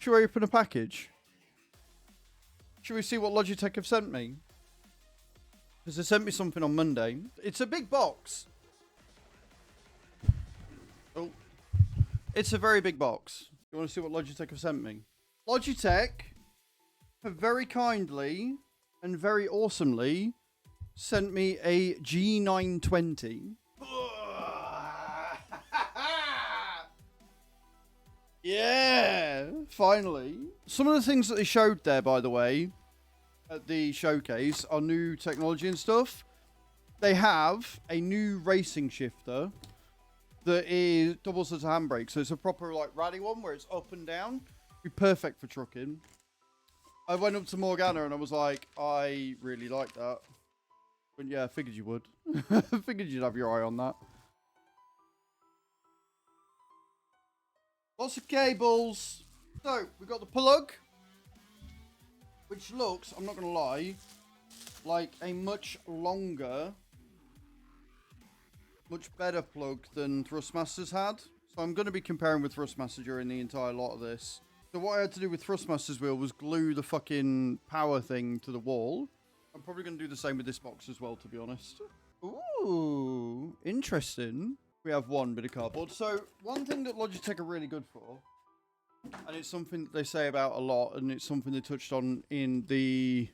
Should we open a package? Should we see what Logitech have sent me? Because they sent me something on Monday. It's a big box. Oh. It's a very big box. You want to see what Logitech have sent me? Logitech have very kindly and very awesomely sent me a G920. Yeah, finally. Some of the things that they showed there, by the way, at the showcase are new technology and stuff. They have a new racing shifter that is doubles as a handbrake. So it's a proper like rally one where it's up and down. Be perfect for trucking. I went up to Morgana and I was like, I really like that. But yeah, I figured you would. I figured you'd have your eye on that. Lots of cables. So, we've got the plug, which looks, I'm not going to lie, like a much longer, much better plug than Thrustmasters had. So I'm going to be comparing with Thrustmaster during the entire lot of this. So what I had to do with Thrustmaster's wheel was glue the fucking power thing to the wall. I'm probably going to do the same with this box as well, to be honest. Ooh, interesting. We have one bit of cardboard. So one thing that Logitech are really good for, and it's something that they say about a lot, and it's something they touched on in the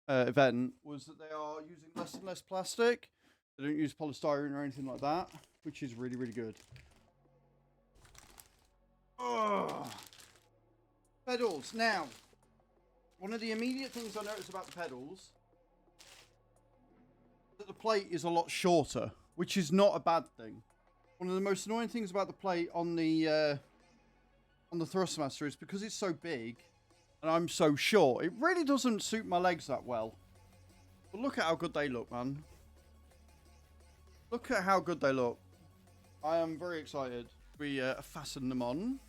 event, was that they are using less and less plastic. They don't use polystyrene or anything like that, which is really, really good. Ugh. Pedals. Now, one of the immediate things I noticed about the pedals is that the plate is a lot shorter, which is not a bad thing. One of the most annoying things about the plate on the Thrustmaster is because it's so big and I'm so short, it really doesn't suit my legs that well. But look at how good they look, man. Look at how good they look. I am very excited. We fasten them on.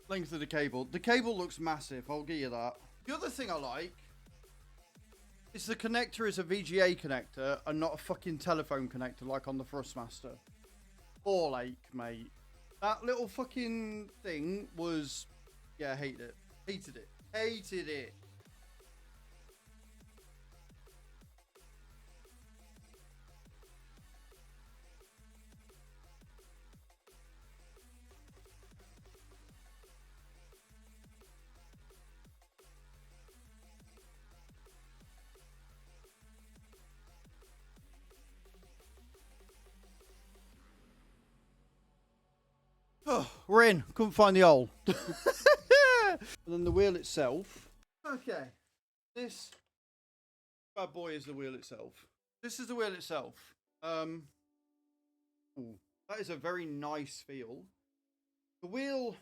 Length of the cable. The cable looks massive, I'll give you that. The other thing I like is the connector is a VGA connector and not a fucking telephone connector like on the Thrustmaster. Ball ache, mate. That little fucking thing was... Yeah, I hated it. Hated it. Hated it. Oh, we're in. Couldn't find the hole. And then the wheel itself. Okay. This bad boy is the wheel itself. This is the wheel itself. Ooh, that is a very nice feel. The wheel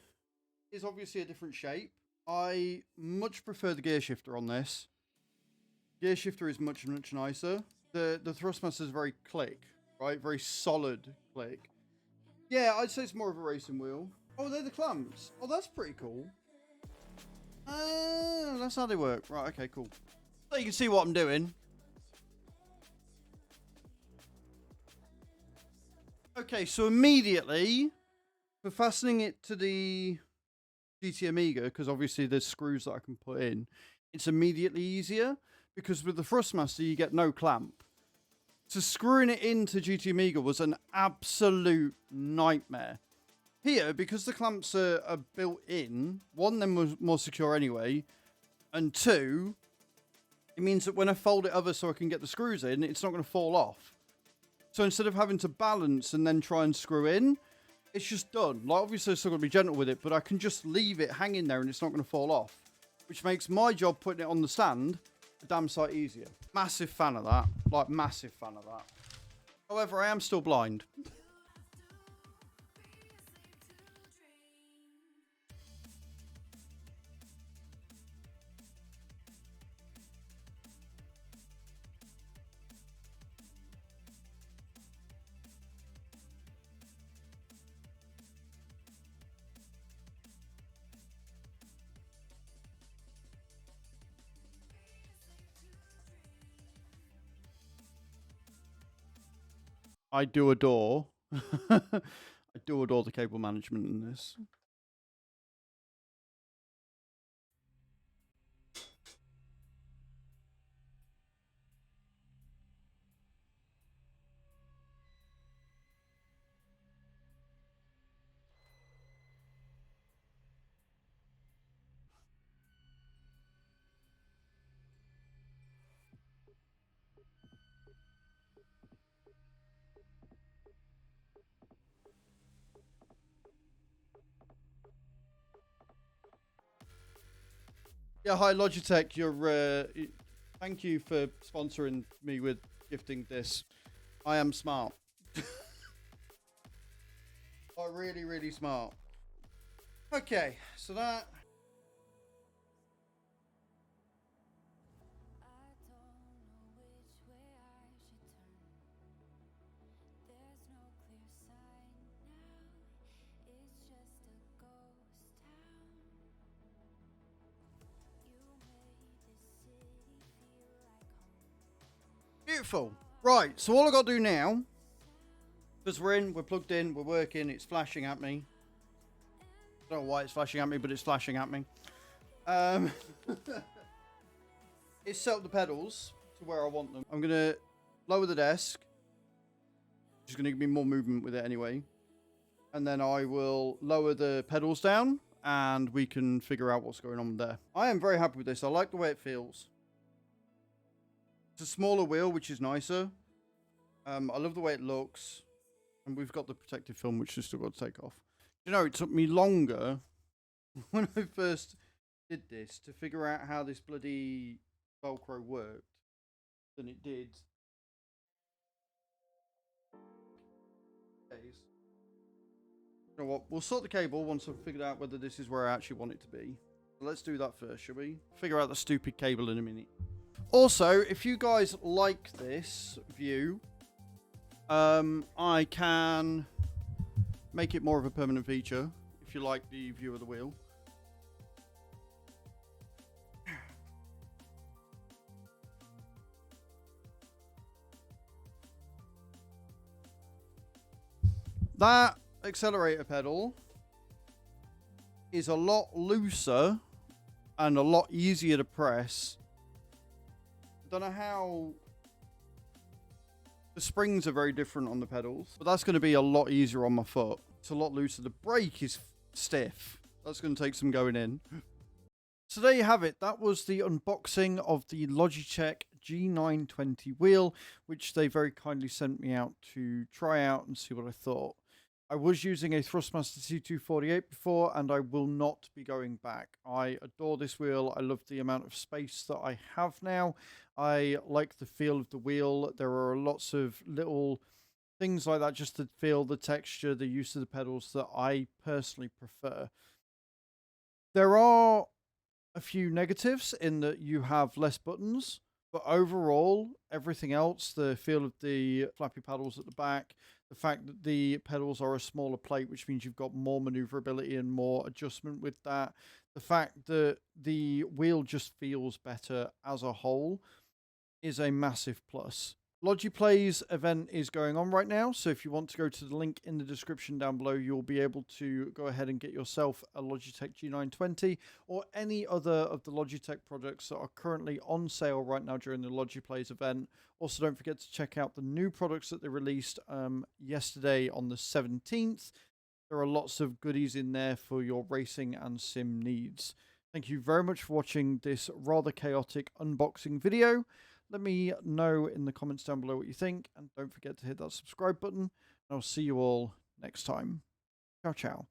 is obviously a different shape. I much prefer the gear shifter on this. Gear shifter is much, much nicer. The Thrustmaster is very click, right? Very solid click. Yeah, I'd say it's more of a racing wheel. Oh, they're the clamps. Oh, that's pretty cool. That's how they work. Right, okay, cool. So you can see what I'm doing. Okay, so immediately, for fastening it to the GT Amiga, because obviously there's screws that I can put in, it's immediately easier, because with the Thrustmaster, you get no clamp. So screwing it into GT Amiga was an absolute nightmare. Here, because the clamps are built in, one, they're more secure anyway, and two, it means that when I fold it over so I can get the screws in, it's not going to fall off. So instead of having to balance and then try and screw in, it's just done. Like, obviously I'm still going to be gentle with it, but I can just leave it hanging there and it's not going to fall off, which makes my job putting it on the stand a damn sight easier. Massive fan of that. Like, massive fan of that. However, I am still blind. I do adore. I do adore the cable management in this. Yeah, hi Logitech. Thank you for sponsoring me with gifting this. I am smart. Oh, really, really smart. Okay, so that. Beautiful. Right, so all I got to do now, because we're plugged in, we're working, it's flashing at me. I don't know why it's flashing at me, but it's flashing at me. Is set up the pedals to where I want them. I'm going to lower the desk. Just going to give me more movement with it anyway. And then I will lower the pedals down and we can figure out what's going on there. I am very happy with this. I like the way it feels. It's a smaller wheel, which is nicer. I love the way it looks. And we've got the protective film, which is still got to take off. You know, it took me longer when I first did this to figure out how this bloody Velcro worked than it did. You know what? We'll sort the cable once I've figured out whether this is where I actually want it to be. So let's do that first, shall we? Figure out the stupid cable in a minute. Also, if you guys like this view, I can make it more of a permanent feature if you like the view of the wheel. That accelerator pedal is a lot looser and a lot easier to press. I don't know how. The springs are very different on the pedals, but that's going to be a lot easier on my foot. It's a lot looser. The brake is stiff. That's going to take some going in. So there you have it. That was the unboxing of the Logitech G920 wheel, which they very kindly sent me out to try out and see what I thought. I was using a Thrustmaster C248 before, and I will not be going back. I adore this wheel. I love the amount of space that I have now. I like the feel of the wheel. There are lots of little things like that just to feel the texture, the use of the pedals that I personally prefer. There are a few negatives in that you have less buttons, but overall, everything else, the feel of the flappy paddles at the back, the fact that the pedals are a smaller plate, which means you've got more maneuverability and more adjustment with that, the fact that the wheel just feels better as a whole is a massive plus. Logi Play's event is going on right now, so if you want to go to the link in the description down below, you'll be able to go ahead and get yourself a Logitech G920 or any other of the Logitech products that are currently on sale right now during the Logi Play's event. Also, don't forget to check out the new products that they released yesterday on the 17th. There are lots of goodies in there for your racing and sim needs. Thank you very much for watching this rather chaotic unboxing video. Let me know in the comments down below what you think, and don't forget to hit that subscribe button, and I'll see you all next time. Ciao, ciao.